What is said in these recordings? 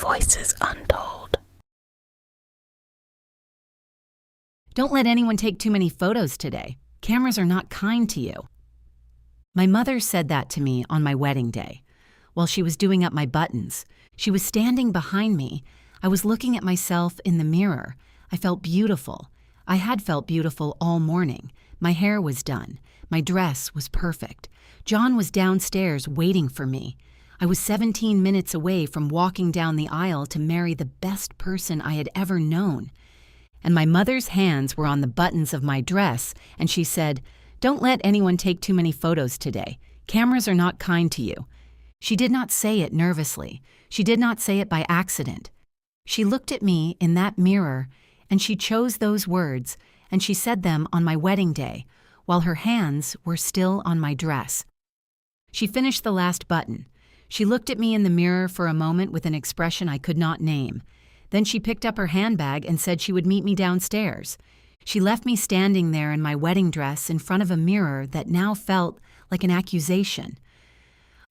Voices Untold. Don't let anyone take too many photos today. Cameras are not kind to you. My mother said that to me on my wedding day. While she was doing up my buttons, she was standing behind me. I was looking at myself in the mirror. I felt beautiful. I had felt beautiful all morning. My hair was done. My dress was perfect. John was downstairs waiting for me. I was 17 minutes away from walking down the aisle to marry the best person I had ever known. And my mother's hands were on the buttons of my dress, and she said, "Don't let anyone take too many photos today. Cameras are not kind to you." She did not say it nervously. She did not say it by accident. She looked at me in that mirror, and she chose those words, and she said them on my wedding day, while her hands were still on my dress. She finished the last button. She looked at me in the mirror for a moment with an expression I could not name. Then she picked up her handbag and said she would meet me downstairs. She left me standing there in my wedding dress in front of a mirror that now felt like an accusation.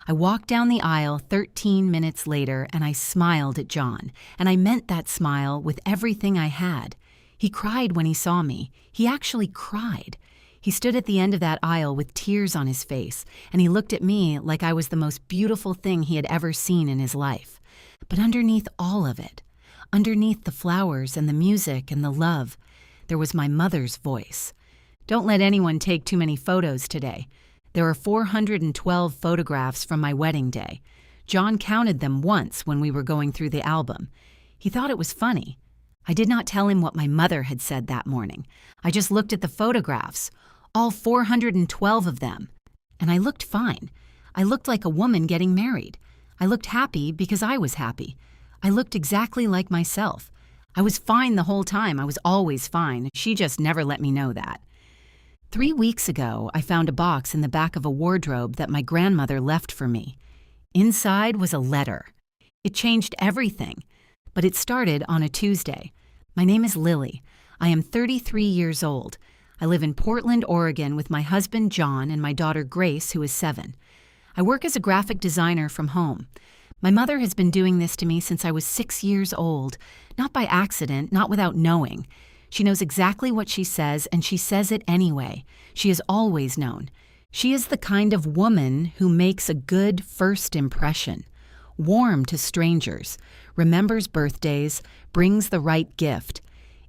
I walked down the aisle 13 minutes later and I smiled at John, and I meant that smile with everything I had. He cried when he saw me. He actually cried. He stood at the end of that aisle with tears on his face, and he looked at me like I was the most beautiful thing he had ever seen in his life. But underneath all of it, underneath the flowers and the music and the love, there was my mother's voice. Don't let anyone take too many photos today. There are 412 photographs from my wedding day. John counted them once when we were going through the album. He thought it was funny. I did not tell him what my mother had said that morning. I just looked at the photographs, all 412 of them. And I looked fine. I looked like a woman getting married. I looked happy because I was happy. I looked exactly like myself. I was fine the whole time. I was always fine. She just never let me know that. 3 weeks ago, I found a box in the back of a wardrobe that my grandmother left for me. Inside was a letter. It changed everything, but it started on a Tuesday. My name is Lily. I am 33 years old. I live in Portland, Oregon with my husband, John, and my daughter, Grace, who is 7. I work as a graphic designer from home. My mother has been doing this to me since I was 6 years old, not by accident, not without knowing. She knows exactly what she says, and she says it anyway. She has always known. She is the kind of woman who makes a good first impression, warm to strangers, remembers birthdays, brings the right gift.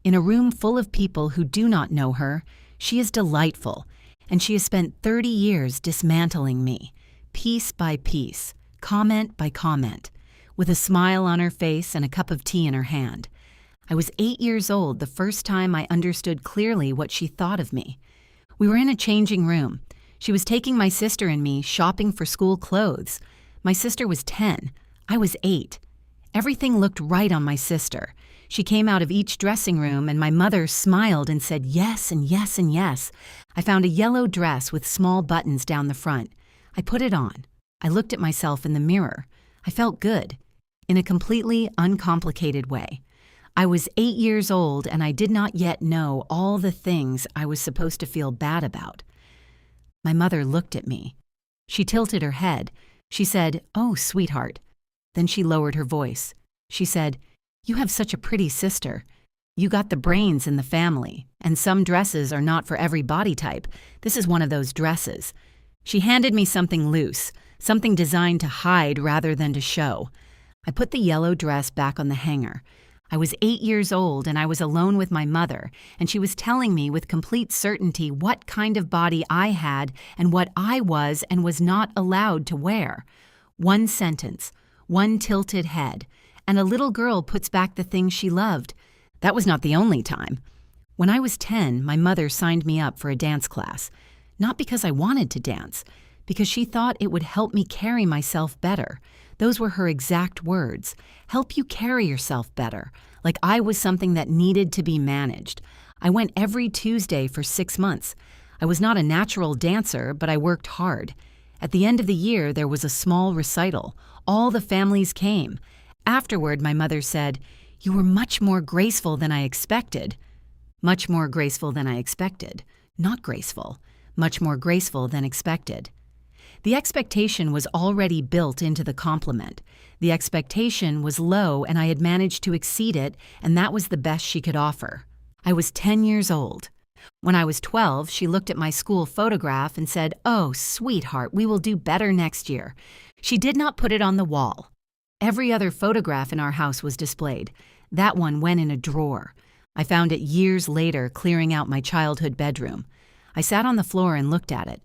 In a room full of people who do not know her, she is delightful, and she has spent 30 years dismantling me, piece by piece, comment by comment, with a smile on her face and a cup of tea in her hand. I was 8 years old the first time I understood clearly what she thought of me. We were in a changing room. She was taking my sister and me shopping for school clothes. My sister was 10. I was 8. Everything looked right on my sister. She came out of each dressing room and my mother smiled and said yes and yes and yes. I found a yellow dress with small buttons down the front. I put it on. I looked at myself in the mirror. I felt good, in a completely uncomplicated way. I was 8 years old and I did not yet know all the things I was supposed to feel bad about. My mother looked at me. She tilted her head. She said, "Oh, sweetheart." Then she lowered her voice. She said, "You have such a pretty sister. You got the brains in the family, and some dresses are not for every body type. This is one of those dresses." She handed me something loose, something designed to hide rather than to show. I put the yellow dress back on the hanger. I was 8 years old and I was alone with my mother, and she was telling me with complete certainty what kind of body I had and what I was and was not allowed to wear. One sentence, one tilted head, and a little girl puts back the things she loved. That was not the only time. When I was 10, my mother signed me up for a dance class. Not because I wanted to dance, because she thought it would help me carry myself better. Those were her exact words. Help you carry yourself better, like I was something that needed to be managed. I went every Tuesday for 6 months. I was not a natural dancer, but I worked hard. At the end of the year, there was a small recital. All the families came. Afterward, my mother said, "You were much more graceful than I expected." Much more graceful than I expected. Not graceful. Much more graceful than expected. The expectation was already built into the compliment. The expectation was low and I had managed to exceed it, and that was the best she could offer. I was 10 years old. When I was 12, she looked at my school photograph and said, "Oh, sweetheart, we will do better next year." She did not put it on the wall. Every other photograph in our house was displayed. That one went in a drawer. I found it years later clearing out my childhood bedroom. I sat on the floor and looked at it.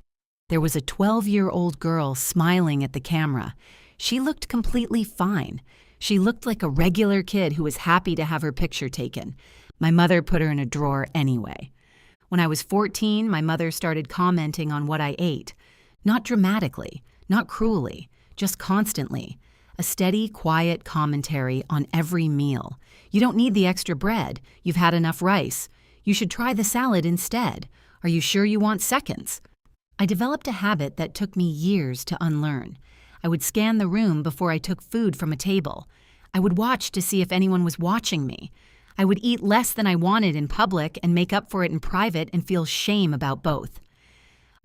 There was a 12-year-old girl smiling at the camera. She looked completely fine. She looked like a regular kid who was happy to have her picture taken. My mother put her in a drawer anyway. When I was 14, my mother started commenting on what I ate. Not dramatically, not cruelly, just constantly. A steady, quiet commentary on every meal. "You don't need the extra bread. You've had enough rice. You should try the salad instead. Are you sure you want seconds?" I developed a habit that took me years to unlearn. I would scan the room before I took food from a table. I would watch to see if anyone was watching me. I would eat less than I wanted in public and make up for it in private and feel shame about both.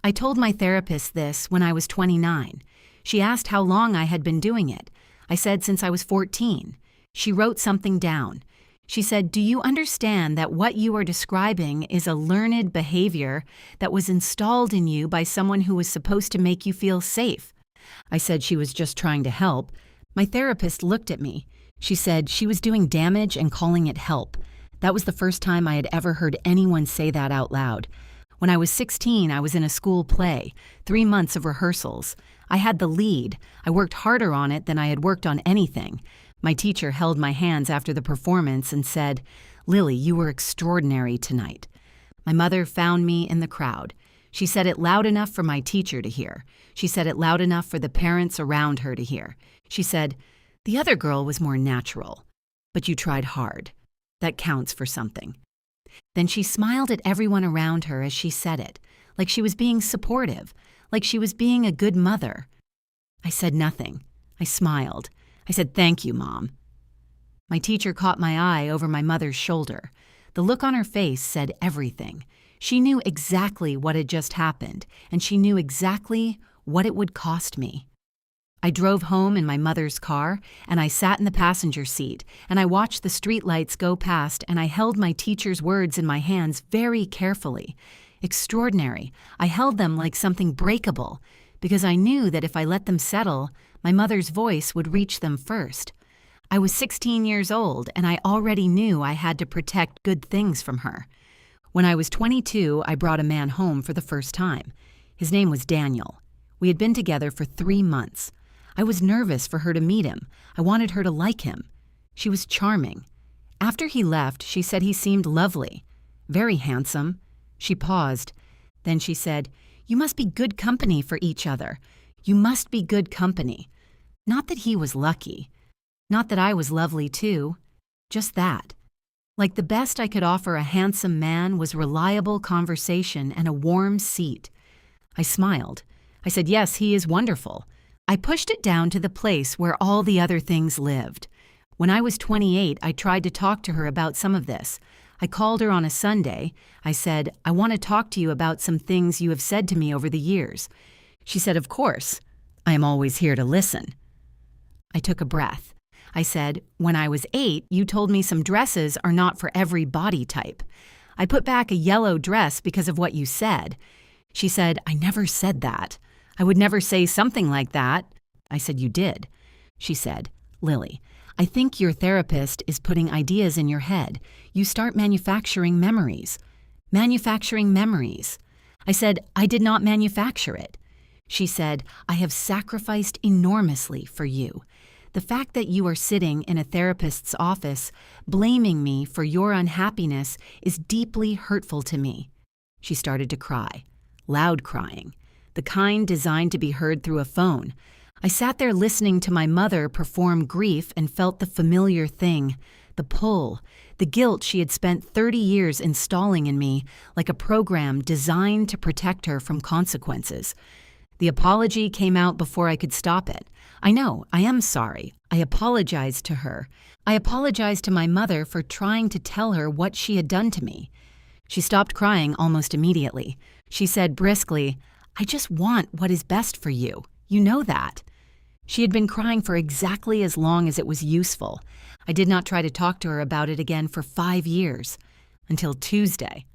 I told my therapist this when I was 29. She asked how long I had been doing it. I said since I was 14. She wrote something down. She said, "Do you understand that what you are describing is a learned behavior that was installed in you by someone who was supposed to make you feel safe?" I said she was just trying to help. My therapist looked at me. She said she was doing damage and calling it help. That was the first time I had ever heard anyone say that out loud. When I was 16, I was in a school play, 3 months of rehearsals. I had the lead. I worked harder on it than I had worked on anything. My teacher held my hands after the performance and said, "Lily, you were extraordinary tonight." My mother found me in the crowd. She said it loud enough for my teacher to hear. She said it loud enough for the parents around her to hear. She said, "The other girl was more natural, but you tried hard. That counts for something." Then she smiled at everyone around her as she said it, like she was being supportive, like she was being a good mother. I said nothing. I smiled. I said, "Thank you, Mom." My teacher caught my eye over my mother's shoulder. The look on her face said everything. She knew exactly what had just happened, and she knew exactly what it would cost me. I drove home in my mother's car, and I sat in the passenger seat, and I watched the streetlights go past, and I held my teacher's words in my hands very carefully. Extraordinary. I held them like something breakable, because I knew that if I let them settle, my mother's voice would reach them first. I was 16 years old, and I already knew I had to protect good things from her. When I was 22, I brought a man home for the first time. His name was Daniel. We had been together for 3 months. I was nervous for her to meet him. I wanted her to like him. She was charming. After he left, she said he seemed lovely, very handsome. She paused. Then she said, "You must be good company for each other. You must be good company." Not that he was lucky. Not that I was lovely too. Just that. Like the best I could offer a handsome man was reliable conversation and a warm seat. I smiled. I said, "Yes, he is wonderful." I pushed it down to the place where all the other things lived. When I was 28, I tried to talk to her about some of this. I called her on a Sunday. I said, "I want to talk to you about some things you have said to me over the years." She said, "Of course. I am always here to listen." I took a breath. I said, "When I was 8, you told me some dresses are not for every body type. I put back a yellow dress because of what you said." She said, "I never said that. I would never say something like that." I said, "You did." She said, "Lily, I think your therapist is putting ideas in your head. You start manufacturing memories." Manufacturing memories. I said, "I did not manufacture it." She said, "I have sacrificed enormously for you. The fact that you are sitting in a therapist's office blaming me for your unhappiness is deeply hurtful to me." She started to cry, loud crying, the kind designed to be heard through a phone. I sat there listening to my mother perform grief and felt the familiar thing, the pull, the guilt she had spent 30 years installing in me like a program designed to protect her from consequences. The apology came out before I could stop it. I know, I am sorry. I apologized to her. I apologized to my mother for trying to tell her what she had done to me. She stopped crying almost immediately. She said briskly, I just want what is best for you. You know that." She had been crying for exactly as long as it was useful. I did not try to talk to her about it again for 5 years, until Tuesday.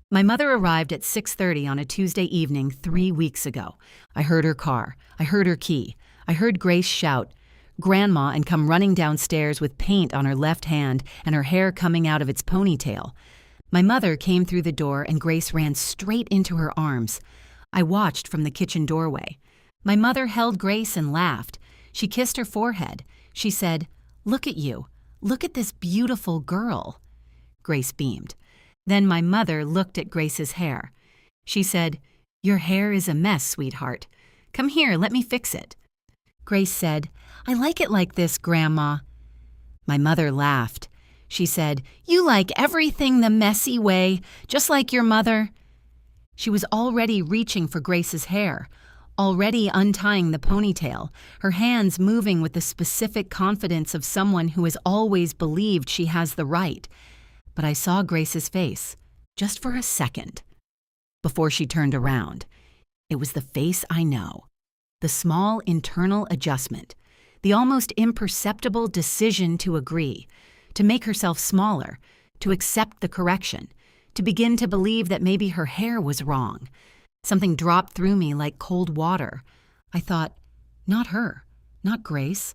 My mother arrived at 6:30 on a Tuesday evening 3 weeks ago. I heard her car. I heard her key. I heard Grace shout, "Grandma," and come running downstairs with paint on her left hand and her hair coming out of its ponytail. My mother came through the door and Grace ran straight into her arms. I watched from the kitchen doorway. My mother held Grace and laughed. She kissed her forehead. She said, "Look at you. Look at this beautiful girl." Grace beamed. Then my mother looked at Grace's hair. She said, "Your hair is a mess, sweetheart. Come here, let me fix it." Grace said, "I like it like this, Grandma." My mother laughed. She said, "You like everything the messy way, just like your mother." She was already reaching for Grace's hair, already untying the ponytail, her hands moving with the specific confidence of someone who has always believed she has the right. But I saw Grace's face, just for a second, before she turned around. It was the face I know, the small internal adjustment, the almost imperceptible decision to agree, to make herself smaller, to accept the correction, to begin to believe that maybe her hair was wrong. Something dropped through me like cold water. I thought, not her, not Grace.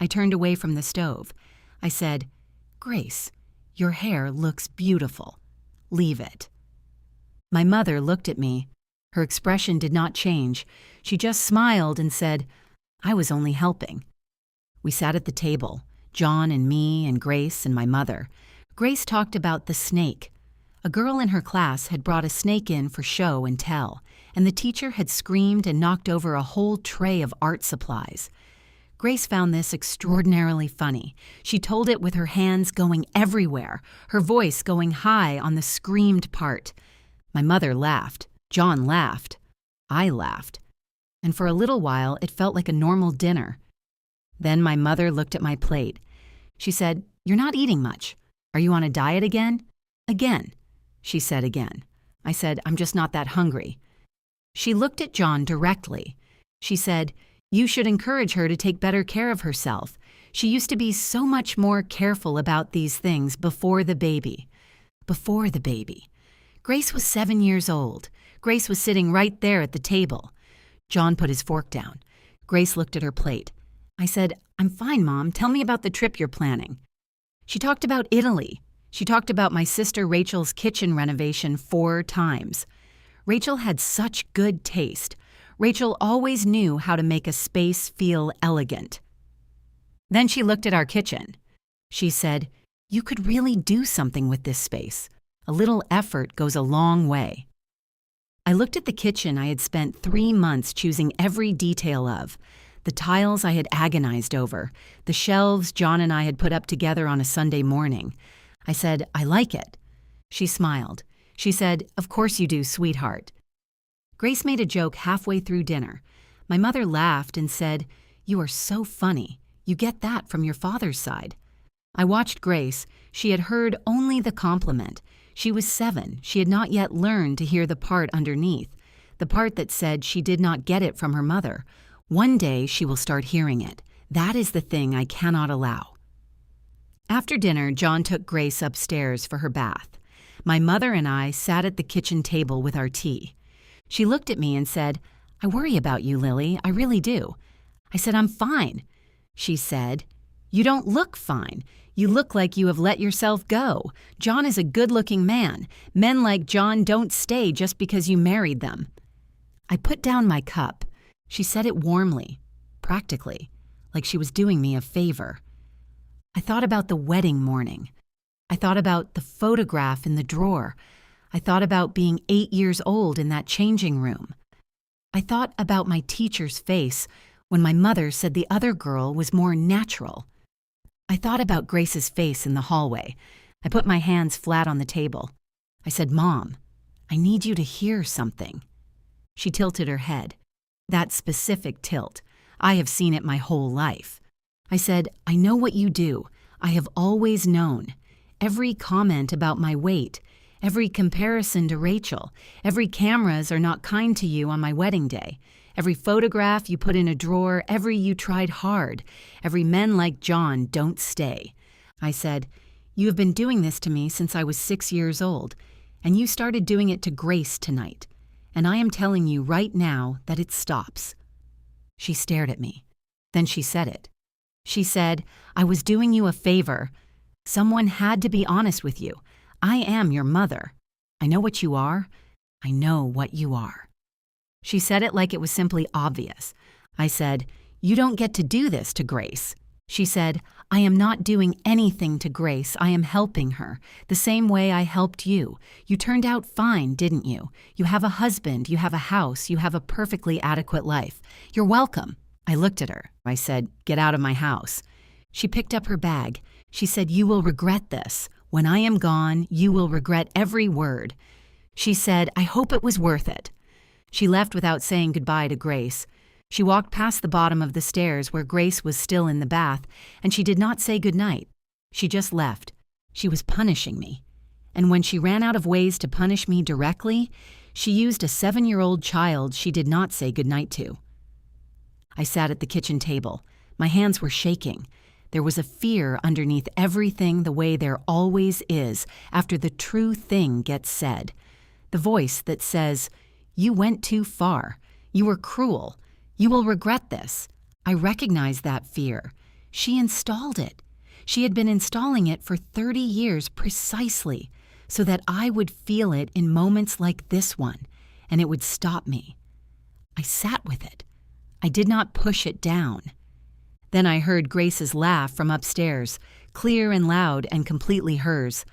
I turned away from the stove. I said, "Grace, your hair looks beautiful. Leave it." My mother looked at me. Her expression did not change. She just smiled and said, "I was only helping." We sat at the table, John and me and Grace and my mother. Grace talked about the snake. A girl in her class had brought a snake in for show and tell, and the teacher had screamed and knocked over a whole tray of art supplies. Grace found this extraordinarily funny. She told it with her hands going everywhere, her voice going high on the screamed part. My mother laughed. John laughed. I laughed. And for a little while, it felt like a normal dinner. Then my mother looked at my plate. She said, "You're not eating much. Are you on a diet again?" "Again," she said again. I said, "I'm just not that hungry." She looked at John directly. She said, "You should encourage her to take better care of herself. She used to be so much more careful about these things before the baby." Before the baby. Grace was 7 years old. Grace was sitting right there at the table. John put his fork down. Grace looked at her plate. I said, "I'm fine, Mom. Tell me about the trip you're planning." She talked about Italy. She talked about my sister Rachel's kitchen renovation 4 times. Rachel had such good taste. Rachel always knew how to make a space feel elegant. Then she looked at our kitchen. She said, "You could really do something with this space. A little effort goes a long way." I looked at the kitchen I had spent 3 months choosing every detail of, the tiles I had agonized over, the shelves John and I had put up together on a Sunday morning. I said, "I like it." She smiled. She said, "Of course you do, sweetheart." Grace made a joke halfway through dinner. My mother laughed and said, "You are so funny. You get that from your father's side." I watched Grace. She had heard only the compliment. She was 7. She had not yet learned to hear the part underneath, the part that said she did not get it from her mother. One day she will start hearing it. That is the thing I cannot allow. After dinner, John took Grace upstairs for her bath. My mother and I sat at the kitchen table with our tea. She looked at me and said, "I worry about you, Lily. I really do." I said, "I'm fine." She said, "You don't look fine. You look like you have let yourself go. John is a good-looking man. Men like John don't stay just because you married them." I put down my cup. She said it warmly, practically, like she was doing me a favor. I thought about the wedding morning. I thought about the photograph in the drawer. I thought about being 8 years old in that changing room. I thought about my teacher's face when my mother said the other girl was more natural. I thought about Grace's face in the hallway. I put my hands flat on the table. I said, "Mom, I need you to hear something." She tilted her head. That specific tilt. I have seen it my whole life. I said, "I know what you do. I have always known. Every comment about my weight, Every comparison to Rachel. Every cameras are not kind to you on my wedding day. Every photograph you put in a drawer. Every you tried hard. Every men like John don't stay. I said, "You have been doing this to me since I was 6 years old, and you started doing it to Grace tonight. And I am telling you right now that it stops." She stared at me. Then she said it. She said, "I was doing you a favor. Someone had to be honest with you. I am your mother. I know what you are. I know what you are." She said it like it was simply obvious. I said, "You don't get to do this to Grace." She said, "I am not doing anything to Grace. I am helping her, the same way I helped you. You turned out fine, didn't you? You have a husband, you have a house, you have a perfectly adequate life. You're welcome." I looked at her. I said, "Get out of my house." She picked up her bag. She said, "You will regret this. When I am gone, you will regret every word." She said, "I hope it was worth it." She left without saying goodbye to Grace. She walked past the bottom of the stairs where Grace was still in the bath, and she did not say goodnight. She just left. She was punishing me. And when she ran out of ways to punish me directly, she used a 7-year-old child she did not say goodnight to. I sat at the kitchen table. My hands were shaking. There was a fear underneath everything, the way there always is after the true thing gets said. The voice that says, "You went too far. You were cruel. You will regret this." I recognized that fear. She installed it. She had been installing it for 30 years precisely, so that I would feel it in moments like this one, and it would stop me. I sat with it. I did not push it down. Then I heard Grace's laugh from upstairs, clear and loud and completely hers.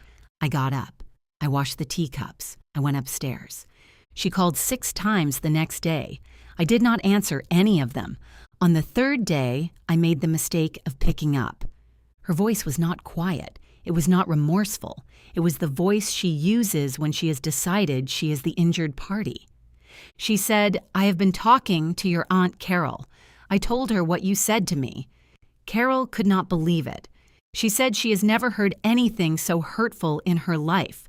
I got up. I washed the teacups. I went upstairs. She called 6 times the next day. I did not answer any of them. On the 3rd day, I made the mistake of picking up. Her voice was not quiet. It was not remorseful. It was the voice she uses when she has decided she is the injured party. She said, "I have been talking to your Aunt Carol. I told her what you said to me." Carol could not believe it. She said she has never heard anything so hurtful in her life.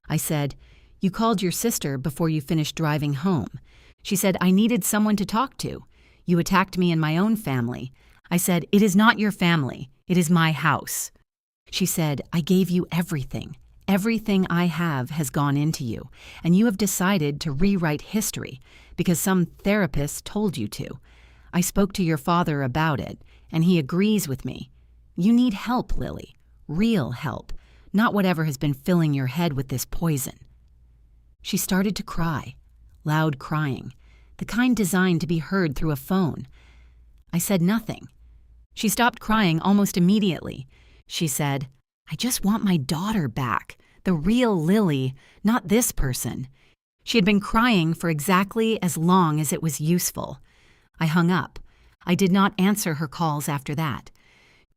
I said, "You called your sister before you finished driving home." She said, "I needed someone to talk to. You attacked me in my own family." I said, "It is not your family. It is my house." She said, "I gave you everything. Everything I have has gone into you, and you have decided to rewrite history because some therapist told you to. I spoke to your father about it, and he agrees with me. You need help, Lily. Real help, not whatever has been filling your head with this poison." She started to cry, loud crying, the kind designed to be heard through a phone. I said nothing. She stopped crying almost immediately. She said, "I just want my daughter back, the real Lily, not this person." She had been crying for exactly as long as it was useful. I hung up. I did not answer her calls after that.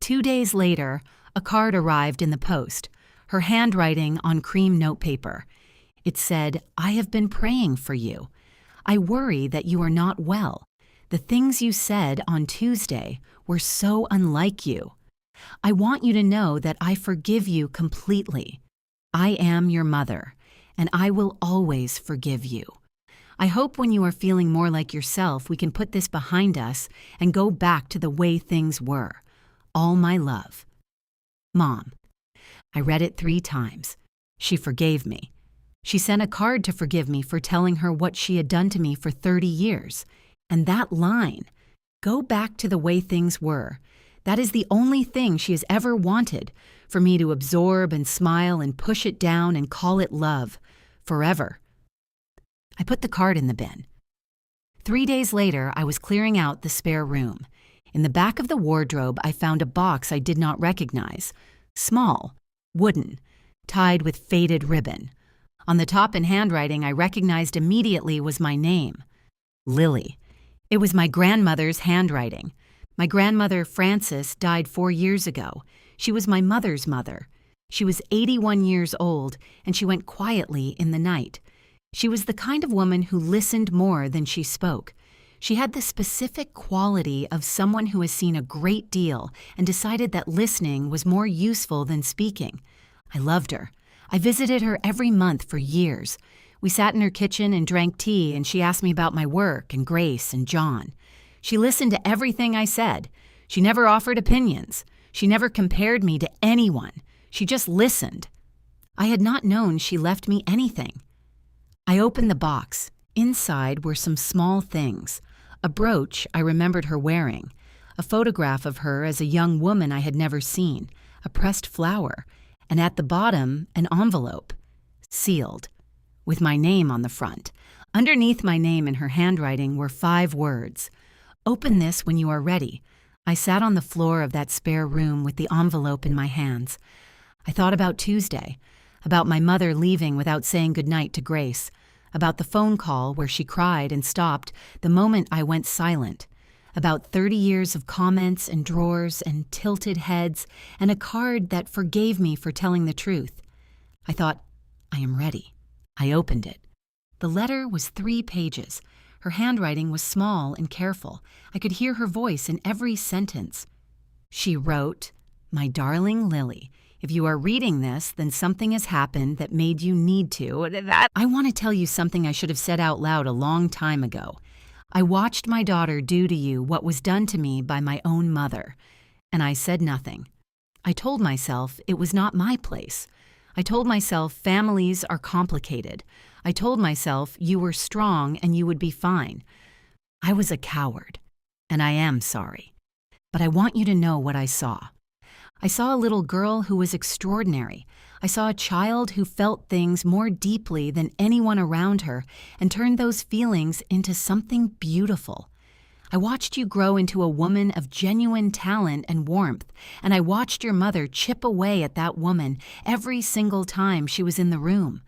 2 days later, a card arrived in the post, her handwriting on cream notepaper. It said, "I have been praying for you. I worry that you are not well. The things you said on Tuesday were so unlike you. I want you to know that I forgive you completely. I am your mother, and I will always forgive you. I hope when you are feeling more like yourself, we can put this behind us and go back to the way things were. All my love. Mom." I read it 3 times. She forgave me. She sent a card to forgive me for telling her what she had done to me for 30 years. And that line, "Go back to the way things were," that is the only thing she has ever wanted, for me to absorb and smile and push it down and call it love, forever. I put the card in the bin. 3 days later, I was clearing out the spare room. In the back of the wardrobe, I found a box I did not recognize. Small, wooden, tied with faded ribbon. On the top in handwriting I recognized immediately was my name, Lily. It was my grandmother's handwriting. My grandmother, Frances, died 4 years ago. She was my mother's mother. She was 81 years old, and she went quietly in the night. She was the kind of woman who listened more than she spoke. She had the specific quality of someone who has seen a great deal and decided that listening was more useful than speaking. I loved her. I visited her every month for years. We sat in her kitchen and drank tea, and she asked me about my work and Grace and John. She listened to everything I said. She never offered opinions. She never compared me to anyone. She just listened. I had not known she left me anything. I opened the box. Inside were some small things. A brooch I remembered her wearing, a photograph of her as a young woman I had never seen, a pressed flower, and at the bottom, an envelope, sealed, with my name on the front. Underneath my name in her handwriting were 5 words. "Open this when you are ready." I sat on the floor of that spare room with the envelope in my hands. I thought about Tuesday, about my mother leaving without saying goodnight to Grace, about the phone call where she cried and stopped the moment I went silent, about 30 years of comments and drawers and tilted heads and a card that forgave me for telling the truth. I thought, I am ready. I opened it. The letter was 3 pages. Her handwriting was small and careful. I could hear her voice in every sentence. She wrote, "My darling Lily, if you are reading this, then something has happened that made you need to. I want to tell you something I should have said out loud a long time ago. I watched my daughter do to you what was done to me by my own mother, and I said nothing. I told myself it was not my place. I told myself families are complicated. I told myself you were strong and you would be fine. I was a coward, and I am sorry. But I want you to know what I saw. I saw a little girl who was extraordinary. I saw a child who felt things more deeply than anyone around her and turned those feelings into something beautiful. I watched you grow into a woman of genuine talent and warmth, and I watched your mother chip away at that woman every single time she was in the room.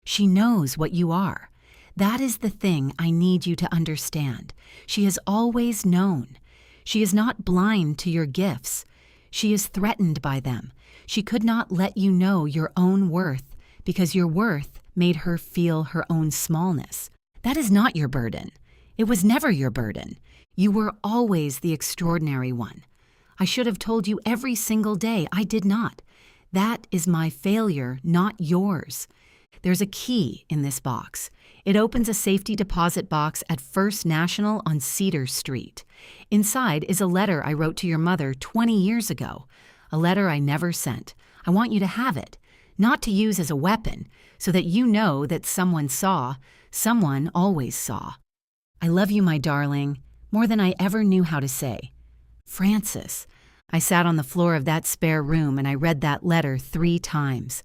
She knows what you are. That is the thing I need you to understand. She has always known. She is not blind to your gifts. She is threatened by them. She could not let you know your own worth because your worth made her feel her own smallness. That is not your burden. It was never your burden. You were always the extraordinary one. I should have told you every single day. I did not. That is my failure, not yours. There's a key in this box. It opens a safety deposit box at First National on Cedar Street. Inside is a letter I wrote to your mother 20 years ago, a letter I never sent. I want you to have it, not to use as a weapon, so that you know that someone saw, someone always saw. I love you, my darling, more than I ever knew how to say. Francis. I sat on the floor of that spare room and I read that letter 3 times.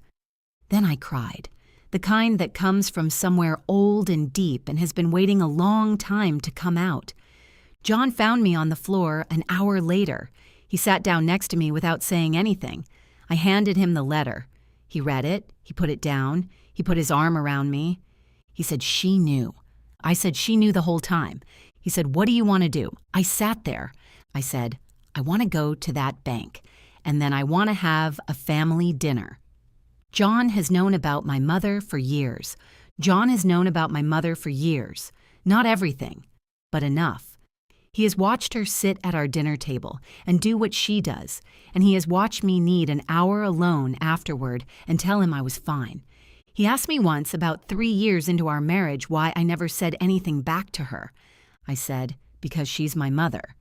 Then I cried. The kind that comes from somewhere old and deep and has been waiting a long time to come out. John found me on the floor an hour later. He sat down next to me without saying anything. I handed him the letter. He read it. He put it down. He put his arm around me. He said, "She knew." I said, "She knew the whole time." He said, "What do you want to do?" I sat there. I said, "I want to go to that bank, and then I want to have a family dinner." John has known about my mother for years. John has known about my mother for years. Not everything, but enough. He has watched her sit at our dinner table and do what she does, and he has watched me need an hour alone afterward and tell him I was fine. He asked me once, about 3 years into our marriage, why I never said anything back to her. I said, "Because she's my mother."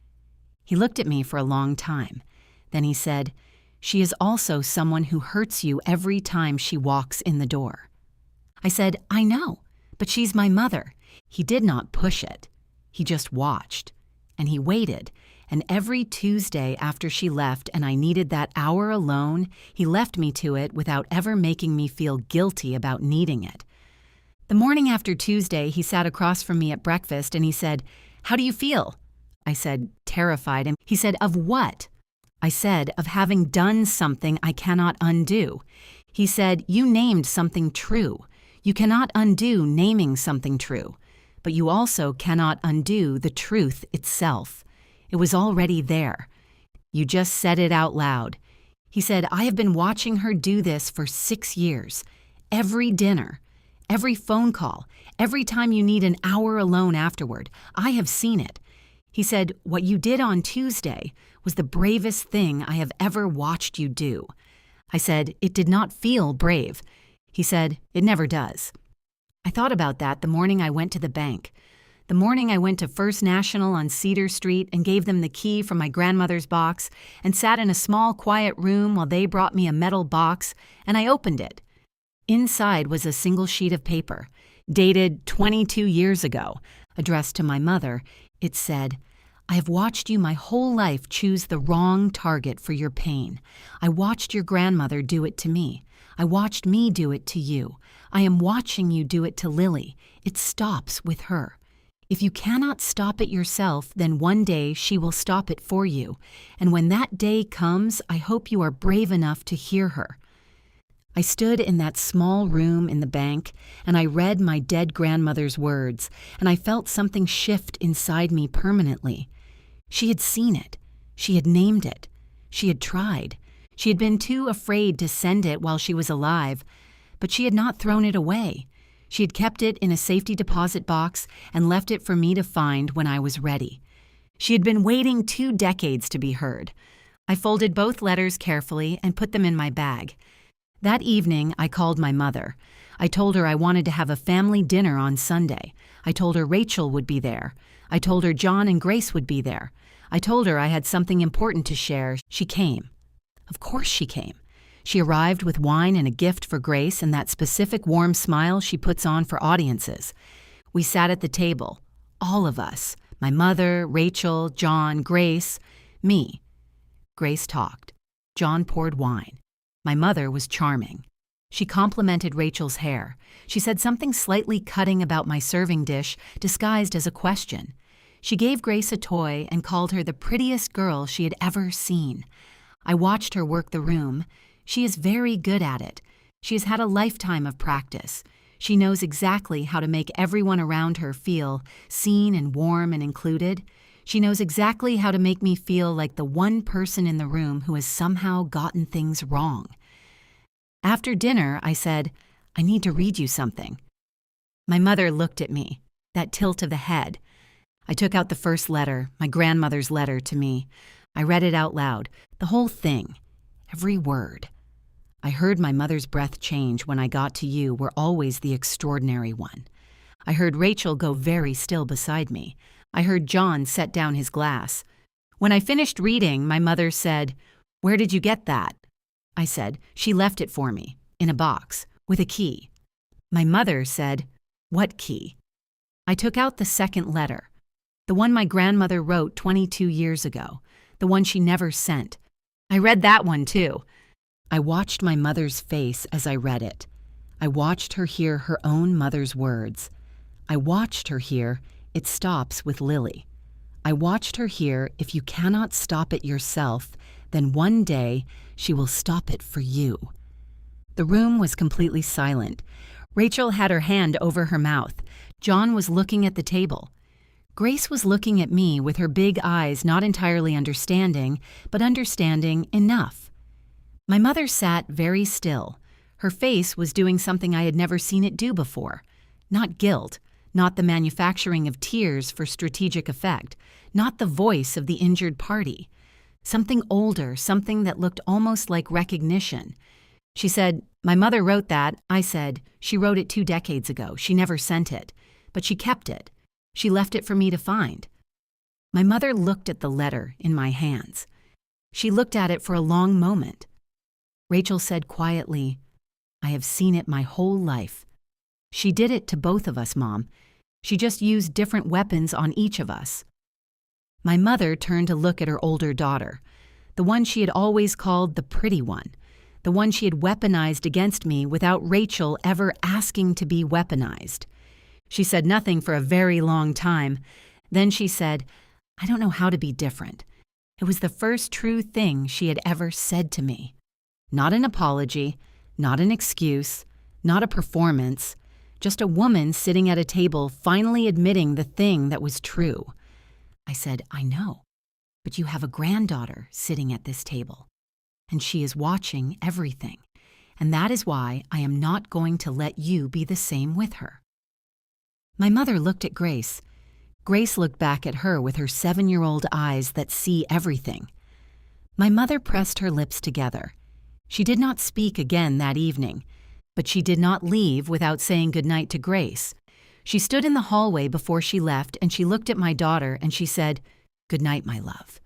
He looked at me for a long time. Then he said, "She is also someone who hurts you every time she walks in the door." I said, "I know, but she's my mother." He did not push it. He just watched. And he waited. And every Tuesday after she left and I needed that hour alone, he left me to it without ever making me feel guilty about needing it. The morning after Tuesday, he sat across from me at breakfast and he said, "How do you feel?" I said, terrified. And he said, "Of what?" I said, "Of having done something I cannot undo." He said, "You named something true. You cannot undo naming something true, but you also cannot undo the truth itself. It was already there. You just said it out loud." He said, "I have been watching her do this for 6 years. Every dinner, every phone call, every time you need an hour alone afterward. I have seen it." He said, "What you did on Tuesday was the bravest thing I have ever watched you do." I said, "It did not feel brave. He said, "It never does." I thought about that the morning I went to the bank. The morning I went to First National on Cedar Street and gave them the key from my grandmother's box and sat in a small, quiet room while they brought me a metal box, and I opened it. Inside was a single sheet of paper, dated 22 years ago, addressed to my mother. It said, "I have watched you my whole life choose the wrong target for your pain. I watched your grandmother do it to me. I watched me do it to you. I am watching you do it to Lily. It stops with her. If you cannot stop it yourself, then one day she will stop it for you. And when that day comes, I hope you are brave enough to hear her." I stood in that small room in the bank, and I read my dead grandmother's words, and I felt something shift inside me permanently. She had seen it. She had named it. She had tried. She had been too afraid to send it while she was alive, but she had not thrown it away. She had kept it in a safety deposit box and left it for me to find when I was ready. She had been waiting 2 decades to be heard. I folded both letters carefully and put them in my bag. That evening, I called my mother. I told her I wanted to have a family dinner on Sunday. I told her Rachel would be there. I told her John and Grace would be there. I told her I had something important to share. She came. Of course she came. She arrived with wine and a gift for Grace and that specific warm smile she puts on for audiences. We sat at the table, all of us, my mother, Rachel, John, Grace, me. Grace talked. John poured wine. My mother was charming. She complimented Rachel's hair. She said something slightly cutting about my serving dish, disguised as a question. She gave Grace a toy and called her the prettiest girl she had ever seen. I watched her work the room. She is very good at it. She has had a lifetime of practice. She knows exactly how to make everyone around her feel seen and warm and included. She knows exactly how to make me feel like the one person in the room who has somehow gotten things wrong. After dinner, I said, "I need to read you something." My mother looked at me, that tilt of the head. I took out the first letter, my grandmother's letter to me. I read it out loud, the whole thing, every word. I heard my mother's breath change when I got to "You were always the extraordinary one." I heard Rachel go very still beside me. I heard John set down his glass. When I finished reading, my mother said, "Where did you get that?" I said, "She left it for me, in a box, with a key." My mother said, "What key?" I took out the second letter, the one my grandmother wrote 22 years ago, the one she never sent. I read that one too. I watched my mother's face as I read it. I watched her hear her own mother's words. I watched her hear, "It stops with Lily." I watched her hear, "If you cannot stop it yourself, then one day she will stop it for you." The room was completely silent. Rachel had her hand over her mouth. John was looking at the table. Grace was looking at me with her big eyes, not entirely understanding, but understanding enough. My mother sat very still. Her face was doing something I had never seen it do before. Not guilt, not the manufacturing of tears for strategic effect, not the voice of the injured party. Something older, something that looked almost like recognition. She said, "My mother wrote that." I said, "She wrote it 2 decades ago. She never sent it. But she kept it. She left it for me to find." My mother looked at the letter in my hands. She looked at it for a long moment. Rachel said quietly, "I have seen it my whole life. She did it to both of us, Mom. She just used different weapons on each of us." My mother turned to look at her older daughter, the one she had always called the pretty one, the one she had weaponized against me without Rachel ever asking to be weaponized. She said nothing for a very long time. Then she said, "I don't know how to be different." It was the first true thing she had ever said to me. Not an apology, not an excuse, not a performance, just a woman sitting at a table finally admitting the thing that was true. I said, "I know, but you have a granddaughter sitting at this table, and she is watching everything, and that is why I am not going to let you be the same with her." My mother looked at Grace. Grace looked back at her with her 7-year-old eyes that see everything. My mother pressed her lips together. She did not speak again that evening. But she did not leave without saying goodnight to Grace. She stood in the hallway before she left, and she looked at my daughter and she said, "Good night, my love."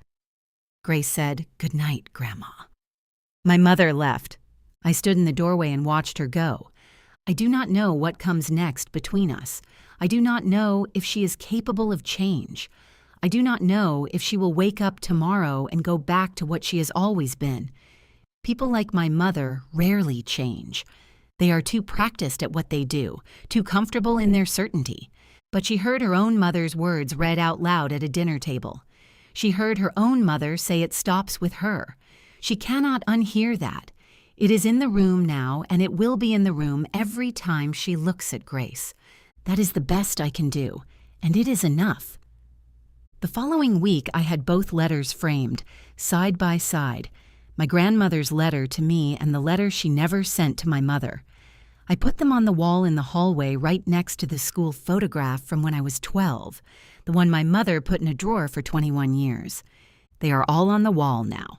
Grace said, "Good night, Grandma." My mother left. I stood in the doorway and watched her go. I do not know what comes next between us. I do not know if she is capable of change. I do not know if she will wake up tomorrow and go back to what she has always been. People like my mother rarely change. They are too practiced at what they do, too comfortable in their certainty. But she heard her own mother's words read out loud at a dinner table. She heard her own mother say it stops with her. She cannot unhear that. It is in the room now, and it will be in the room every time she looks at Grace. That is the best I can do, and it is enough. The following week, I had both letters framed, side by side, my grandmother's letter to me and the letter she never sent to my mother. I put them on the wall in the hallway right next to the school photograph from when I was 12, the one my mother put in a drawer for 21 years. They are all on the wall now.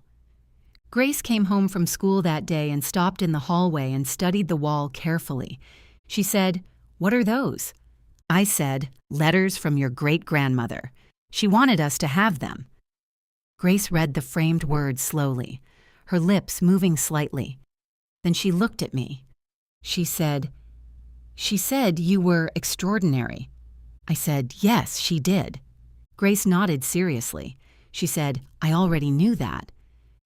Grace came home from school that day and stopped in the hallway and studied the wall carefully. She said, "What are those?" I said, "Letters from your great-grandmother. She wanted us to have them." Grace read the framed words slowly, her lips moving slightly. Then she looked at me. She said, "You were extraordinary." I said, "Yes, she did." Grace nodded seriously. She said, "I already knew that."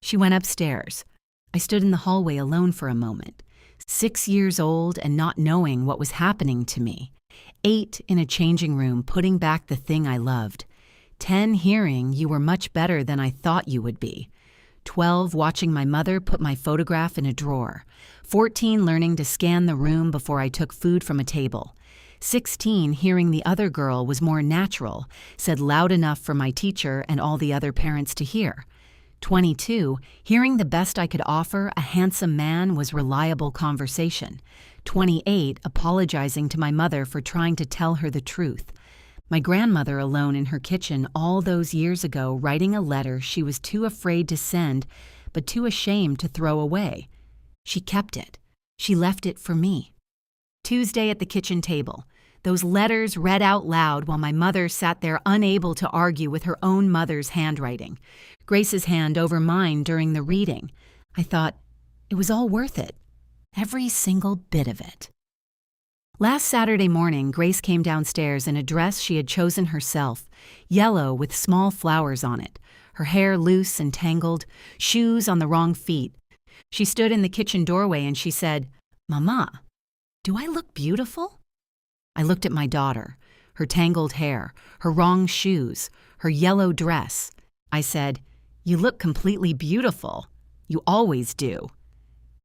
She went upstairs. I stood in the hallway alone for a moment, 6 years old and not knowing what was happening to me. 8 in a changing room putting back the thing I loved. 10 hearing you were much better than I thought you would be. 12 watching my mother put my photograph in a drawer. 14 learning to scan the room before I took food from a table. 16 hearing the other girl was more natural, said loud enough for my teacher and all the other parents to hear. 22 hearing the best I could offer, a handsome man, was reliable conversation. 28 apologizing to my mother for trying to tell her the truth. My grandmother alone in her kitchen all those years ago writing a letter she was too afraid to send but too ashamed to throw away. She kept it. She left it for me. Tuesday at the kitchen table. Those letters read out loud while my mother sat there unable to argue with her own mother's handwriting. Grace's hand over mine during the reading. I thought, it was all worth it. Every single bit of it. Last Saturday morning, Grace came downstairs in a dress she had chosen herself, yellow with small flowers on it, her hair loose and tangled, shoes on the wrong feet. She stood in the kitchen doorway and she said, "Mama, do I look beautiful?" I looked at my daughter, her tangled hair, her wrong shoes, her yellow dress. I said, "You look completely beautiful. You always do."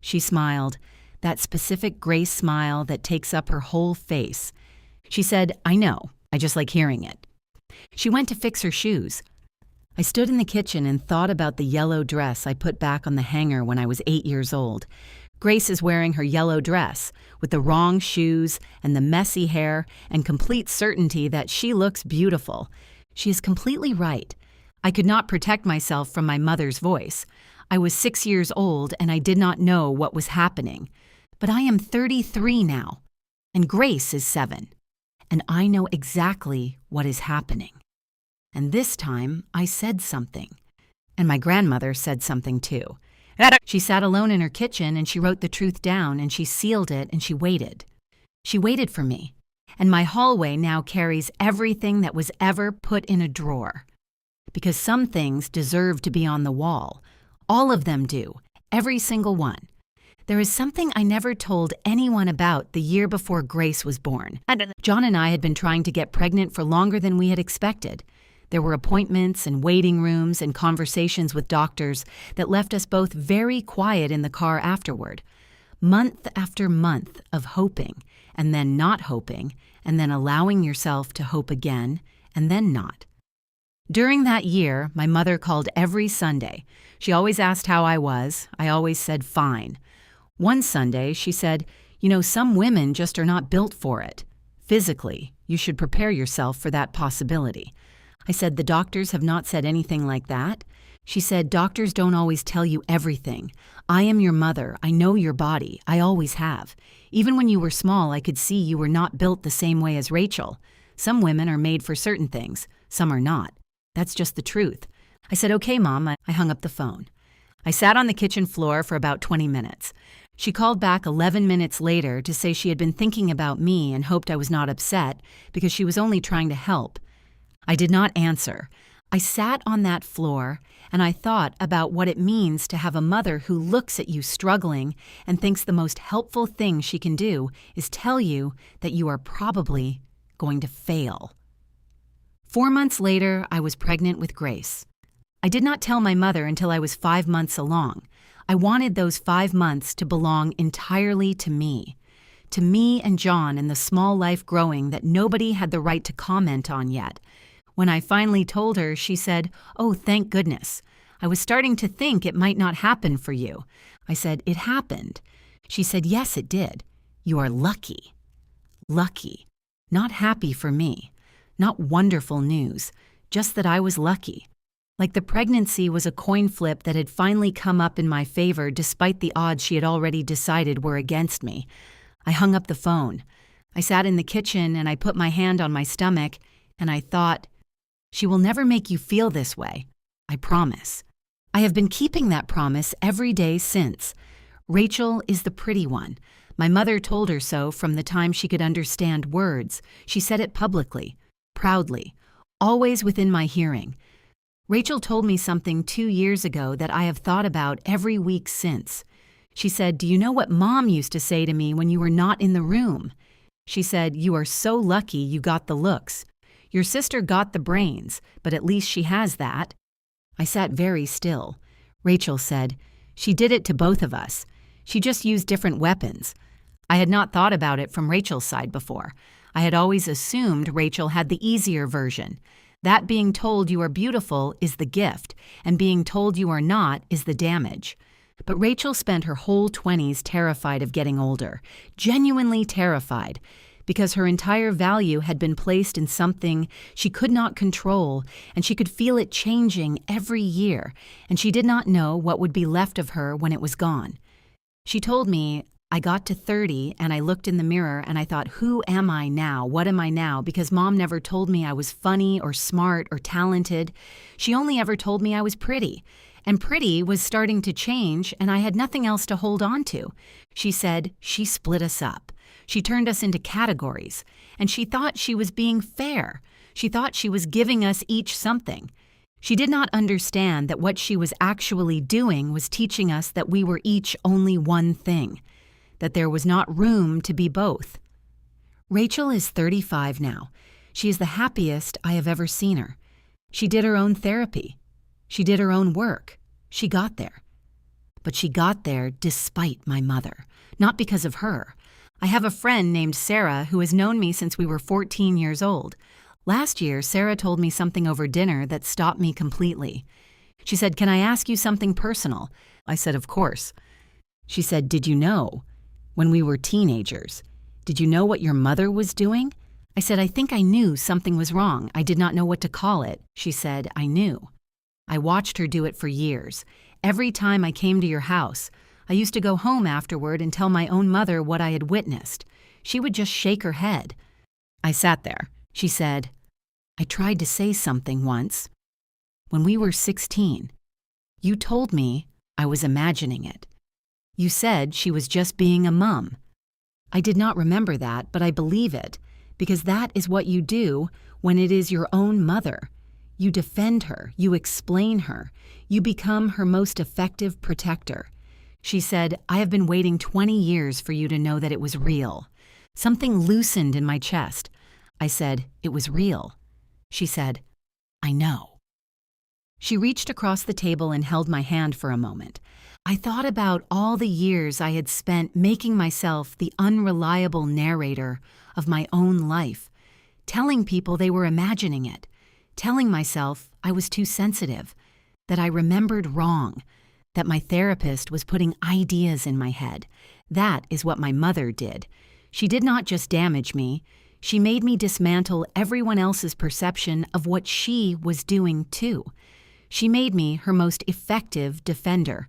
She smiled, that specific Grace smile that takes up her whole face. She said, "I know, I just like hearing it." She went to fix her shoes. I stood in the kitchen and thought about the yellow dress I put back on the hanger when I was 8 years old. Grace is wearing her yellow dress with the wrong shoes and the messy hair and complete certainty that she looks beautiful. She is completely right. I could not protect myself from my mother's voice. I was 6 years old and I did not know what was happening. But I am 33 now, and Grace is 7, and I know exactly what is happening. And this time I said something, and my grandmother said something too. She sat alone in her kitchen and she wrote the truth down and she sealed it and she waited. She waited for me, and my hallway now carries everything that was ever put in a drawer. Because some things deserve to be on the wall. All of them do, every single one. There is something I never told anyone about the year before Grace was born. John and I had been trying to get pregnant for longer than we had expected. There were appointments and waiting rooms and conversations with doctors that left us both very quiet in the car afterward. Month after month of hoping, and then not hoping, and then allowing yourself to hope again, and then not. During that year, my mother called every Sunday. She always asked how I was. I always said fine. One Sunday, she said, "You know, some women just are not built for it. Physically, you should prepare yourself for that possibility." I said, "The doctors have not said anything like that." She said, "Doctors don't always tell you everything. I am your mother. I know your body. I always have. Even when you were small, I could see you were not built the same way as Rachel. Some women are made for certain things. Some are not. That's just the truth." I said, "Okay, Mom." I hung up the phone. I sat on the kitchen floor for about 20 minutes. She called back 11 minutes later to say she had been thinking about me and hoped I was not upset because she was only trying to help. I did not answer. I sat on that floor and I thought about what it means to have a mother who looks at you struggling and thinks the most helpful thing she can do is tell you that you are probably going to fail. 4 months later, I was pregnant with Grace. I did not tell my mother until I was 5 months along. I wanted those 5 months to belong entirely to me and John and the small life growing that nobody had the right to comment on yet. When I finally told her, she said, "Oh, thank goodness. I was starting to think it might not happen for you." I said, "It happened." She said, "Yes, it did. You are lucky." Lucky. Not happy for me. Not wonderful news. Just that I was lucky. Like the pregnancy was a coin flip that had finally come up in my favor despite the odds she had already decided were against me. I hung up the phone. I sat in the kitchen and I put my hand on my stomach and I thought, she will never make you feel this way. I promise. I have been keeping that promise every day since. Rachel is the pretty one. My mother told her so from the time she could understand words. She said it publicly, proudly, always within my hearing. Rachel told me something 2 years ago that I have thought about every week since. She said, "Do you know what Mom used to say to me when you were not in the room?" She said, "You are so lucky you got the looks. Your sister got the brains, but at least she has that." I sat very still. Rachel said, "She did it to both of us. She just used different weapons." I had not thought about it from Rachel's side before. I had always assumed Rachel had the easier version. That being told you are beautiful is the gift, and being told you are not is the damage. But Rachel spent her whole 20s terrified of getting older, genuinely terrified, because her entire value had been placed in something she could not control, and she could feel it changing every year, and she did not know what would be left of her when it was gone. She told me, I got to 30 and I looked in the mirror and I thought, who am I now? What am I now? Because Mom never told me I was funny or smart or talented. She only ever told me I was pretty. And pretty was starting to change and I had nothing else to hold on to. She said she split us up. She turned us into categories. And she thought she was being fair. She thought she was giving us each something. She did not understand that what she was actually doing was teaching us that we were each only one thing, that there was not room to be both. Rachel is 35 now. She is the happiest I have ever seen her. She did her own therapy. She did her own work. She got there. But she got there despite my mother, not because of her. I have a friend named Sarah who has known me since we were 14 years old. Last year, Sarah told me something over dinner that stopped me completely. She said, "Can I ask you something personal?" I said, "Of course." She said, "Did you know, when we were teenagers, did you know what your mother was doing?" I said, "I think I knew something was wrong. I did not know what to call it." She said, "I knew." I watched her do it for years. Every time I came to your house, I used to go home afterward and tell my own mother what I had witnessed. She would just shake her head. I sat there. She said, "I tried to say something once. When we were 16, you told me I was imagining it. You said she was just being a mum. I did not remember that, but I believe it, because that is what you do when it is your own mother. You defend her, you explain her, you become her most effective protector." She said, "I have been waiting 20 years for you to know that it was real." Something loosened in my chest. I said, "It was real." She said, "I know." She reached across the table and held my hand for a moment. I thought about all the years I had spent making myself the unreliable narrator of my own life, telling people they were imagining it, telling myself I was too sensitive, that I remembered wrong, that my therapist was putting ideas in my head. That is what my mother did. She did not just damage me, she made me dismantle everyone else's perception of what she was doing too. She made me her most effective defender.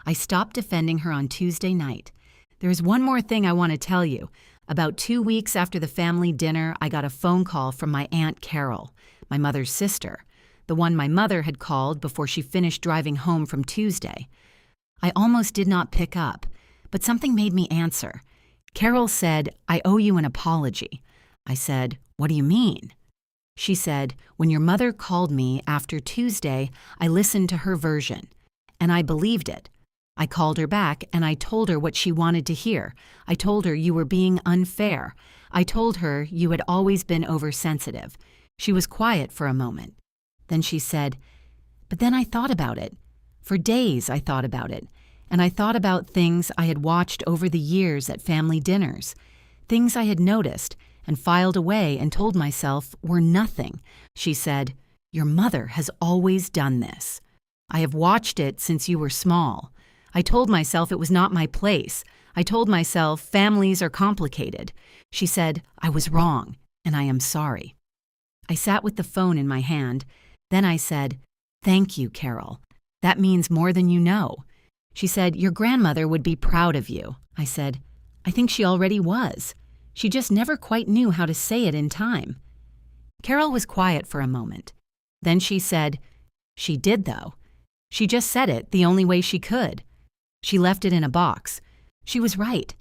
I stopped defending her on Tuesday night. There's one more thing I want to tell you. About 2 weeks after the family dinner, I got a phone call from my Aunt Carol, my mother's sister, the one my mother had called before she finished driving home from Tuesday. I almost did not pick up, but something made me answer. Carol said, "I owe you an apology." I said, "What do you mean?" She said, "When your mother called me after Tuesday, I listened to her version, and I believed it. I called her back and I told her what she wanted to hear. I told her you were being unfair. I told her you had always been oversensitive." She was quiet for a moment. Then she said, "But then I thought about it. For days I thought about it, and I thought about things I had watched over the years at family dinners, things I had noticed and filed away and told myself were nothing." She said, "Your mother has always done this. I have watched it since you were small. I told myself it was not my place. I told myself families are complicated." She said, "I was wrong, and I am sorry." I sat with the phone in my hand. Then I said, "Thank you, Carol. That means more than you know." She said, "Your grandmother would be proud of you." I said, "I think she already was. She just never quite knew how to say it in time." Carol was quiet for a moment. Then she said, "She did, though. She just said it the only way she could. She left it in a box. She was right.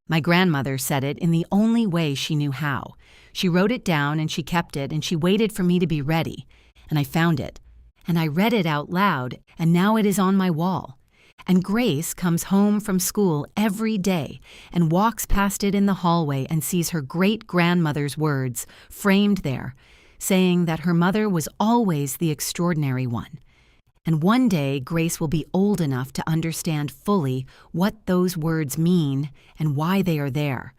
My grandmother said it in the only way she knew how. She wrote it down and she kept it and she waited for me to be ready. And I found it. And I read it out loud, and now it is on my wall. And Grace comes home from school every day and walks past it in the hallway and sees her great-grandmother's words framed there, saying that her mother was always the extraordinary one. And one day Grace will be old enough to understand fully what those words mean and why they are there.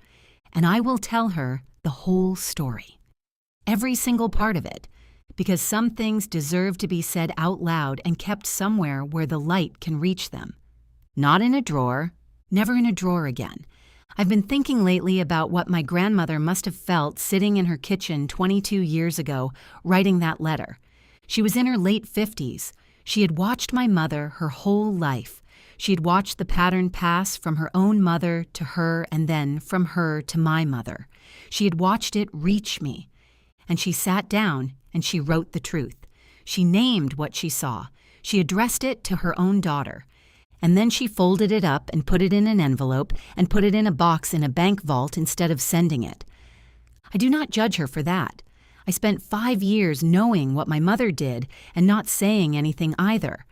And I will tell her the whole story. Every single part of it. Because some things deserve to be said out loud and kept somewhere where the light can reach them. Not in a drawer, never in a drawer again. I've been thinking lately about what my grandmother must have felt sitting in her kitchen 22 years ago, writing that letter. She was in her late 50s. She had watched my mother her whole life. She had watched the pattern pass from her own mother to her and then from her to my mother. She had watched it reach me. And she sat down and she wrote the truth. She named what she saw. She addressed it to her own daughter. And then she folded it up and put it in an envelope and put it in a box in a bank vault instead of sending it. I do not judge her for that. I spent 5 years knowing what my mother did and not saying anything either.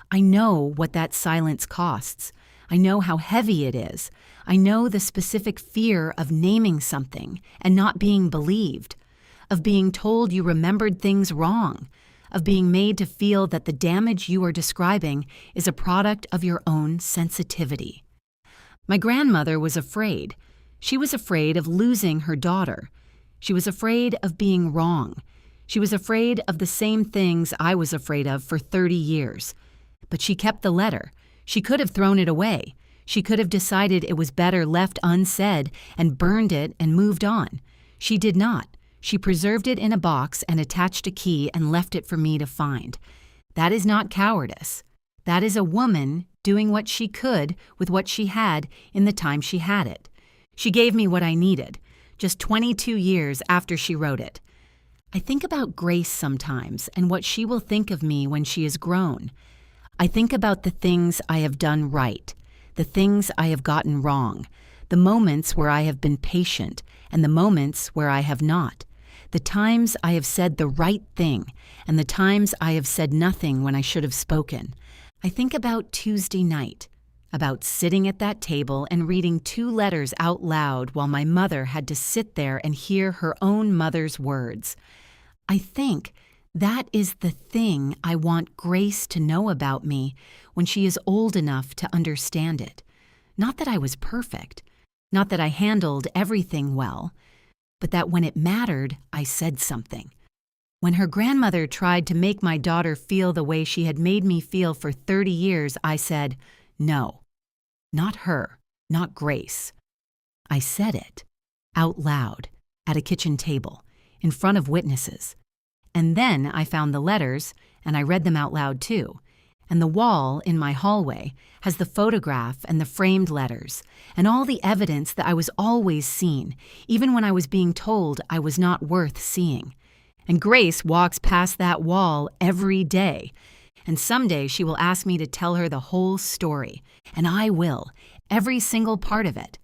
I know what that silence costs. I know how heavy it is. I know the specific fear of naming something and not being believed, of being told you remembered things wrong, of being made to feel that the damage you are describing is a product of your own sensitivity. My grandmother was afraid. She was afraid of losing her daughter. She was afraid of being wrong. She was afraid of the same things I was afraid of for 30 years. But she kept the letter. She could have thrown it away. She could have decided it was better left unsaid and burned it and moved on. She did not. She preserved it in a box and attached a key and left it for me to find. That is not cowardice. That is a woman doing what she could with what she had in the time she had it. She gave me what I needed, just 22 years after she wrote it. I think about Grace sometimes and what she will think of me when she is grown. I think about the things I have done right, the things I have gotten wrong, the moments where I have been patient and the moments where I have not, the times I have said the right thing and the times I have said nothing when I should have spoken. I think about Tuesday night, about sitting at that table and reading 2 letters out loud while my mother had to sit there and hear her own mother's words. I think that is the thing I want Grace to know about me when she is old enough to understand it. Not that I was perfect, not that I handled everything well, but that when it mattered, I said something. When her grandmother tried to make my daughter feel the way she had made me feel for 30 years, I said, no, not her, not Grace. I said it, out loud, at a kitchen table, in front of witnesses. And then I found the letters, and I read them out loud too. And the wall in my hallway has the photograph and the framed letters, and all the evidence that I was always seen, even when I was being told I was not worth seeing. And Grace walks past that wall every day. And someday she will ask me to tell her the whole story, and I will, every single part of it.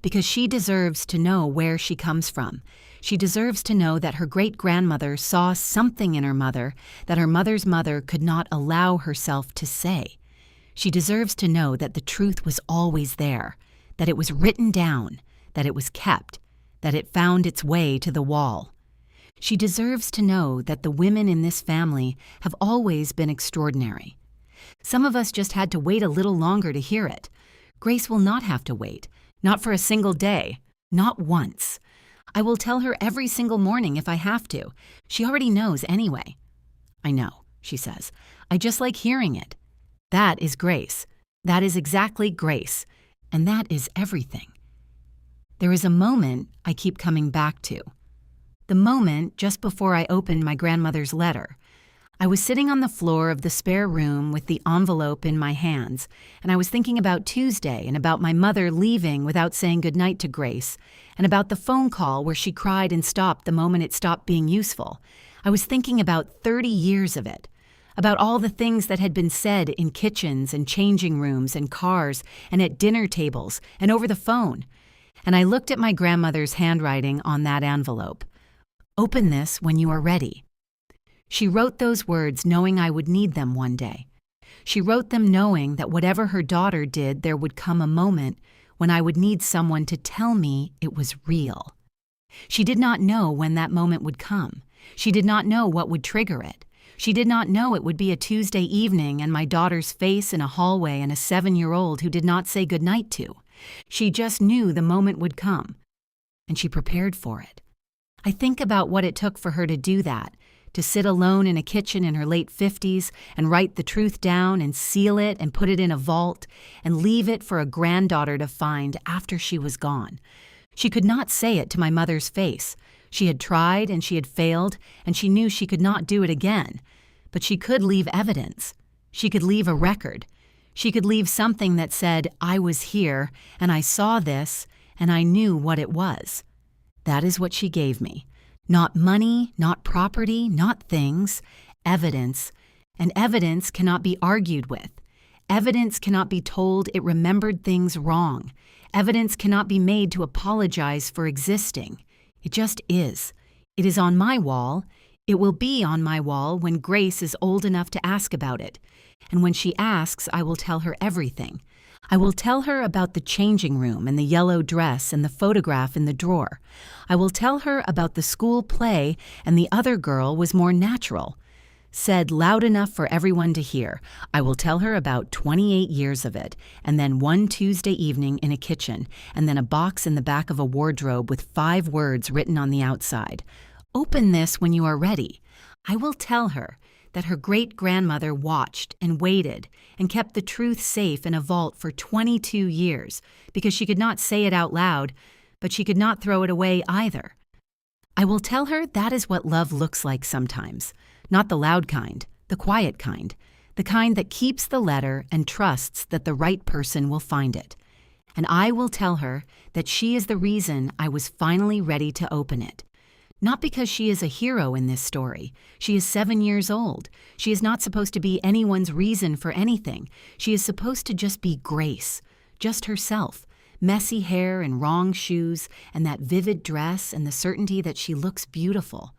Because she deserves to know where she comes from. She deserves to know that her great-grandmother saw something in her mother that her mother's mother could not allow herself to say. She deserves to know that the truth was always there, that it was written down, that it was kept, that it found its way to the wall. She deserves to know that the women in this family have always been extraordinary. Some of us just had to wait a little longer to hear it. Grace will not have to wait. Not for a single day. Not once. I will tell her every single morning if I have to. She already knows anyway. I know, she says. I just like hearing it. That is Grace. That is exactly Grace. And that is everything. There is a moment I keep coming back to. The moment just before I opened my grandmother's letter. I was sitting on the floor of the spare room with the envelope in my hands, and I was thinking about Tuesday and about my mother leaving without saying goodnight to Grace, and about the phone call where she cried and stopped the moment it stopped being useful. I was thinking about 30 years of it, about all the things that had been said in kitchens and changing rooms and cars and at dinner tables and over the phone. And I looked at my grandmother's handwriting on that envelope. Open this when you are ready. She wrote those words knowing I would need them one day. She wrote them knowing that whatever her daughter did, there would come a moment when I would need someone to tell me it was real. She did not know when that moment would come. She did not know what would trigger it. She did not know it would be a Tuesday evening and my daughter's face in a hallway and a 7-year-old who did not say goodnight to. She just knew the moment would come, and she prepared for it. I think about what it took for her to do that, to sit alone in a kitchen in her late 50s and write the truth down and seal it and put it in a vault and leave it for a granddaughter to find after she was gone. She could not say it to my mother's face. She had tried and she had failed, and she knew she could not do it again. But she could leave evidence. She could leave a record. She could leave something that said, I was here, and I saw this, and I knew what it was. That is what she gave me. Not money, not property, not things, evidence. And evidence cannot be argued with. Evidence cannot be told it remembered things wrong. Evidence cannot be made to apologize for existing. It just is. It is on my wall. It will be on my wall when Grace is old enough to ask about it. And when she asks, I will tell her everything. I will tell her about the changing room and the yellow dress and the photograph in the drawer. I will tell her about the school play and the other girl was more natural. Said loud enough for everyone to hear. I will tell her about 28 years of it, and then one Tuesday evening in a kitchen, and then a box in the back of a wardrobe with 5 words written on the outside. Open this when you are ready. I will tell her that her great-grandmother watched and waited and kept the truth safe in a vault for 22 years because she could not say it out loud, but she could not throw it away either. I will tell her that is what love looks like sometimes, not the loud kind, the quiet kind, the kind that keeps the letter and trusts that the right person will find it. And I will tell her that she is the reason I was finally ready to open it. Not because she is a hero in this story. She is 7 years old. She is not supposed to be anyone's reason for anything. She is supposed to just be Grace, just herself. Messy hair and wrong shoes and that vivid dress and the certainty that she looks beautiful.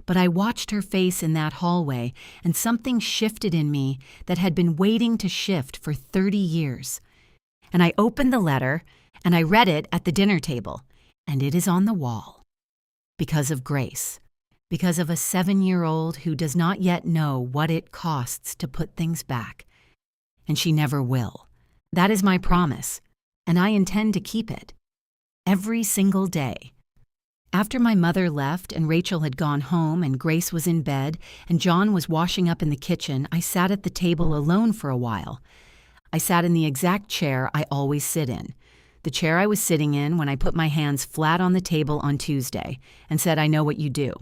But I watched her face in that hallway and something shifted in me that had been waiting to shift for 30 years. And I opened the letter and I read it at the dinner table, and it is on the wall. Because of Grace. Because of a 7-year-old who does not yet know what it costs to put things back. And she never will. That is my promise, and I intend to keep it. Every single day. After my mother left and Rachel had gone home and Grace was in bed and John was washing up in the kitchen, I sat at the table alone for a while. I sat in the exact chair I always sit in. The chair I was sitting in when I put my hands flat on the table on Tuesday and said, I know what you do.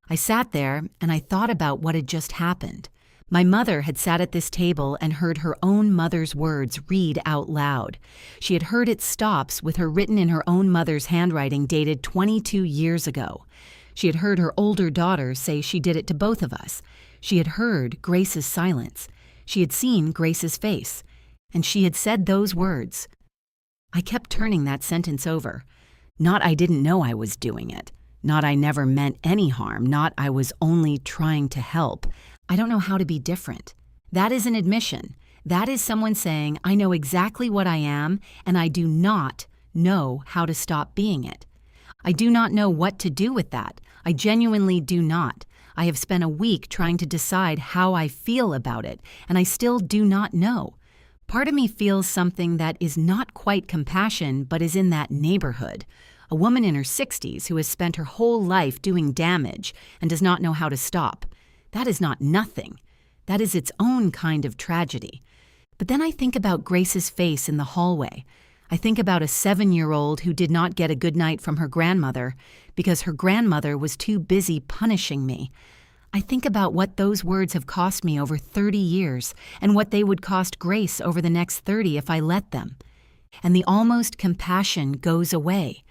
I sat there and I thought about what had just happened. My mother had sat at this table and heard her own mother's words read out loud. She had heard its stops with her written in her own mother's handwriting dated 22 years ago. She had heard her older daughter say she did it to both of us. She had heard Grace's silence. She had seen Grace's face. And she had said those words. I kept turning that sentence over. Not I didn't know I was doing it. Not I never meant any harm. Not I was only trying to help. I don't know how to be different. That is an admission. That is someone saying, I know exactly what I am, and I do not know how to stop being it. I do not know what to do with that. I genuinely do not. I have spent a week trying to decide how I feel about it, and I still do not know. Part of me feels something that is not quite compassion, but is in that neighborhood. A woman in her 60s who has spent her whole life doing damage and does not know how to stop. That is not nothing. That is its own kind of tragedy. But then I think about Grace's face in the hallway. I think about a 7-year-old who did not get a good night from her grandmother because her grandmother was too busy punishing me. I think about what those words have cost me over 30 years and what they would cost Grace over the next 30 if I let them. And the almost compassion goes away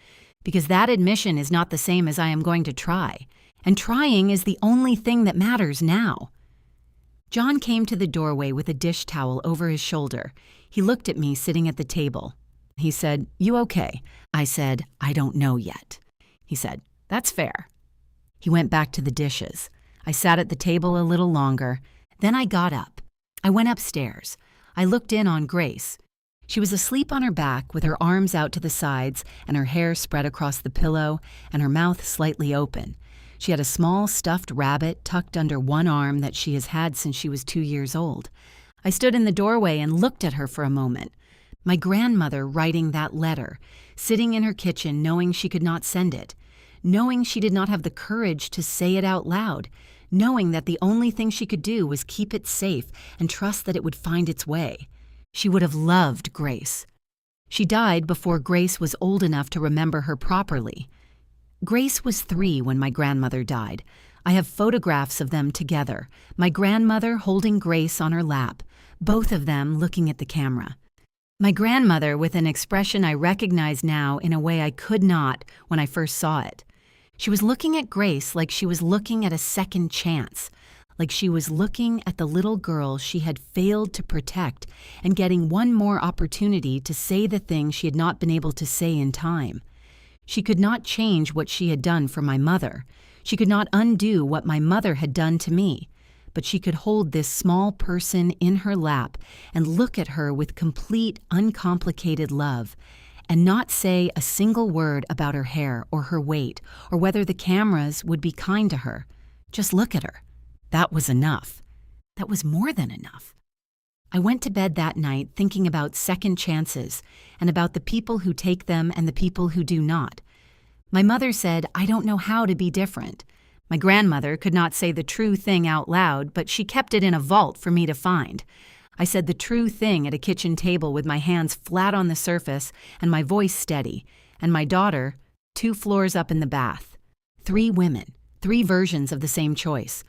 because that admission is not the same as I am going to try. And trying is the only thing that matters now. John came to the doorway with a dish towel over his shoulder. He looked at me sitting at the table. He said, "You okay?" I said, "I don't know yet." He said, "That's fair." He went back to the dishes. I sat at the table a little longer. Then I got up. I went upstairs. I looked in on Grace. She was asleep on her back with her arms out to the sides and her hair spread across the pillow and her mouth slightly open. She had a small stuffed rabbit tucked under one arm that she has had since she was 2 years old. I stood in the doorway and looked at her for a moment. My grandmother writing that letter, sitting in her kitchen knowing she could not send it, knowing she did not have the courage to say it out loud, knowing that the only thing she could do was keep it safe and trust that it would find its way. She would have loved Grace. She died before Grace was old enough to remember her properly. Grace was 3 when my grandmother died. I have photographs of them together, my grandmother holding Grace on her lap, both of them looking at the camera. My grandmother with an expression I recognize now in a way I could not when I first saw it. She was looking at Grace like she was looking at a second chance, like she was looking at the little girl she had failed to protect and getting one more opportunity to say the thing she had not been able to say in time. She could not change what she had done for my mother. She could not undo what my mother had done to me. But she could hold this small person in her lap and look at her with complete, uncomplicated love and not say a single word about her hair or her weight or whether the cameras would be kind to her. Just look at her. That was enough. That was more than enough. I went to bed that night thinking about second chances and about the people who take them and the people who do not. My mother said, "I don't know how to be different." My grandmother could not say the true thing out loud, but she kept it in a vault for me to find. I said the true thing at a kitchen table with my hands flat on the surface and my voice steady, and my daughter, 2 floors up in the bath. 3 women, 3 versions of the same choice.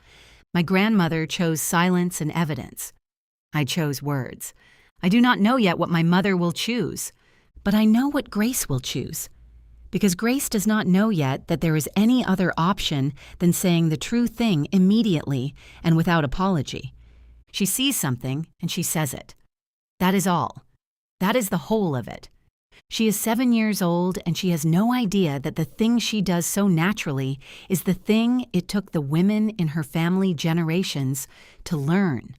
My grandmother chose silence and evidence. I chose words. I do not know yet what my mother will choose, but I know what Grace will choose. Because Grace does not know yet that there is any other option than saying the true thing immediately and without apology. She sees something and she says it. That is all. That is the whole of it. She is 7 years old and she has no idea that the thing she does so naturally is the thing it took the women in her family generations to learn.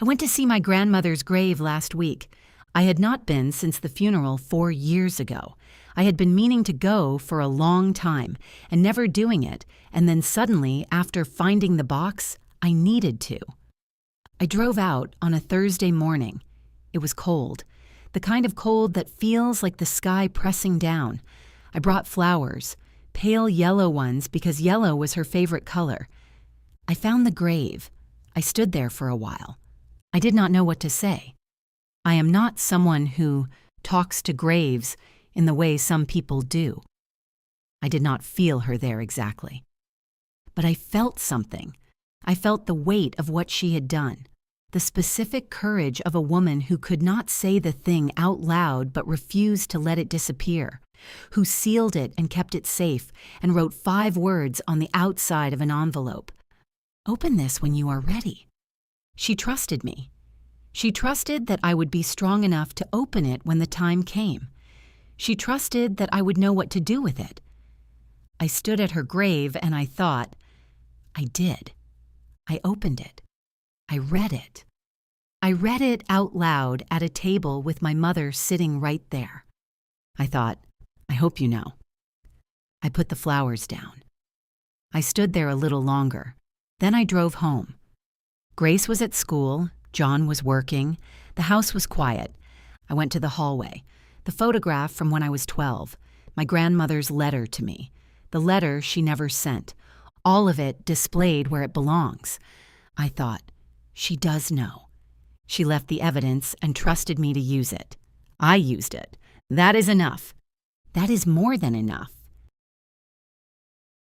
I went to see my grandmother's grave last week. I had not been since the funeral 4 years ago. I had been meaning to go for a long time and never doing it, and then suddenly, after finding the box, I needed to. I drove out on a Thursday morning. It was cold, the kind of cold that feels like the sky pressing down. I brought flowers, pale yellow ones because yellow was her favorite color. I found the grave. I stood there for a while. I did not know what to say. I am not someone who talks to graves in the way some people do. I did not feel her there exactly. but I felt something. I felt the weight of what she had done, the specific courage of a woman who could not say the thing out loud but refused to let it disappear, who sealed it and kept it safe and wrote 5 words on the outside of an envelope. "Open this when you are ready." She trusted me. She trusted that I would be strong enough to open it when the time came. She trusted that I would know what to do with it. I stood at her grave and I thought, I did. I opened it. I read it. I read it out loud at a table with my mother sitting right there. I thought, I hope you know. I put the flowers down. I stood there a little longer. Then I drove home. Grace was at school. John was working. The house was quiet. I went to the hallway. The photograph from when I was 12. My grandmother's letter to me. The letter she never sent. All of it displayed where it belongs. I thought, she does know. She left the evidence and trusted me to use it. I used it. That is enough. That is more than enough.